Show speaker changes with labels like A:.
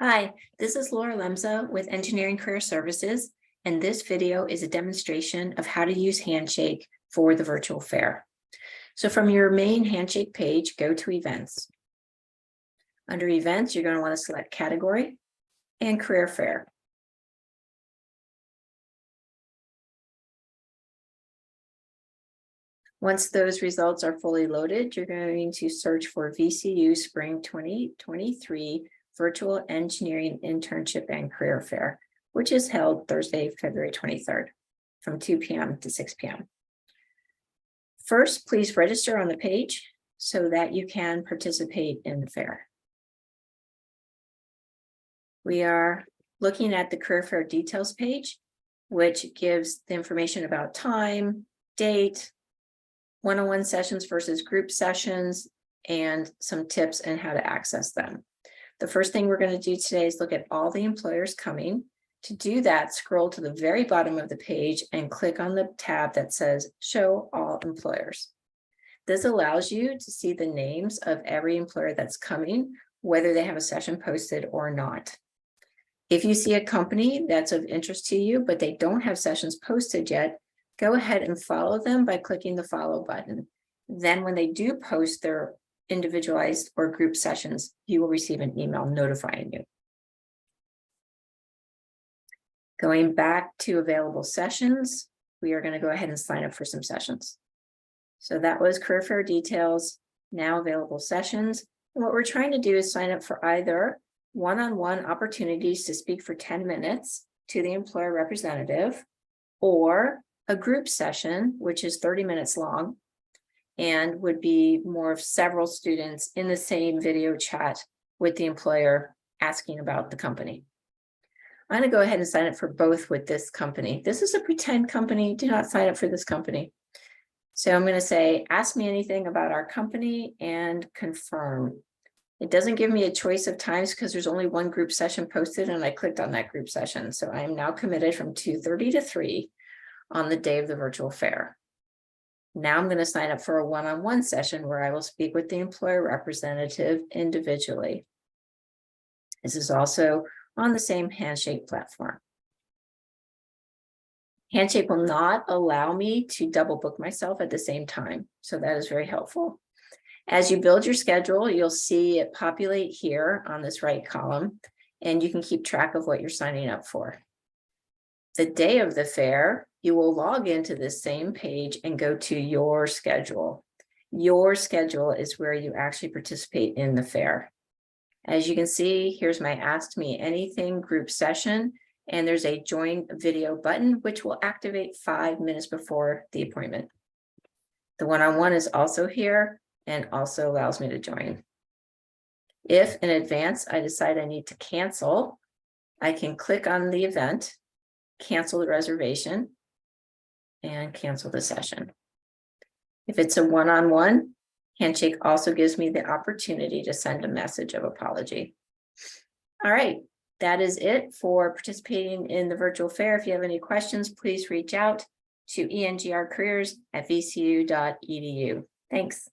A: Hi, this is Laura Lemza with Engineering Career Services, and this video is a demonstration of how to use Handshake for the virtual fair. So from your main Handshake page, go to Events. Under Events, you're going to want to select Category and Career Fair. Once those results are fully loaded, you're going to search for VCU Spring 2023 Virtual Engineering Internship and Career Fair, which is held Thursday, February 23rd from 2 p.m. to 6 p.m. First, please register on the page so that you can participate in the fair. We are looking at the Career Fair Details page, which gives the information about time, date, one-on-one sessions versus group sessions, and some tips on how to access them. The first thing we're going to do today is look at all the employers coming. To do that, scroll to the very bottom of the page and click on the tab that says Show All Employers. This allows you to see the names of every employer that's coming, whether they have a session posted or not. If you see a company that's of interest to you, but they don't have sessions posted yet, go ahead and follow them by clicking the follow button. Then when they do post their individualized or group sessions, you will receive an email notifying you. Going back to available sessions, we are going to go ahead and sign up for some sessions. So that was Career Fair Details, now available sessions. And what we're trying to do is sign up for either one-on-one opportunities to speak for 10 minutes to the employer representative, or a group session, which is 30 minutes long and would be more of several students in the same video chat with the employer asking about the company. I'm going to go ahead and sign up for both with this company. This is a pretend company. Do not sign up for this company. So I'm going to say, ask me anything about our company and confirm. It doesn't give me a choice of times because there's only one group session posted and I clicked on that group session. So I am now committed from 2:30 to 3 on the day of the virtual fair. Now I'm going to sign up for a one-on-one session where I will speak with the employer representative individually. This is also on the same Handshake platform. Handshake will not allow me to double book myself at the same time, so that is very helpful. As you build your schedule, you'll see it populate here on this right column, and you can keep track of what you're signing up for. The day of the fair, you will log into this same page and go to your schedule. Your schedule is where you actually participate in the fair. As you can see, here's my Ask Me Anything group session, and there's a join video button, which will activate 5 minutes before the appointment. The one-on-one is also here and also allows me to join. If in advance I decide I need to cancel, I can click on the event, cancel the reservation, and cancel the session. If it's a one-on-one, Handshake also gives me the opportunity to send a message of apology. All right, that is it for participating in the virtual fair. If you have any questions, please reach out to engrcareers@vcu.edu. Thanks.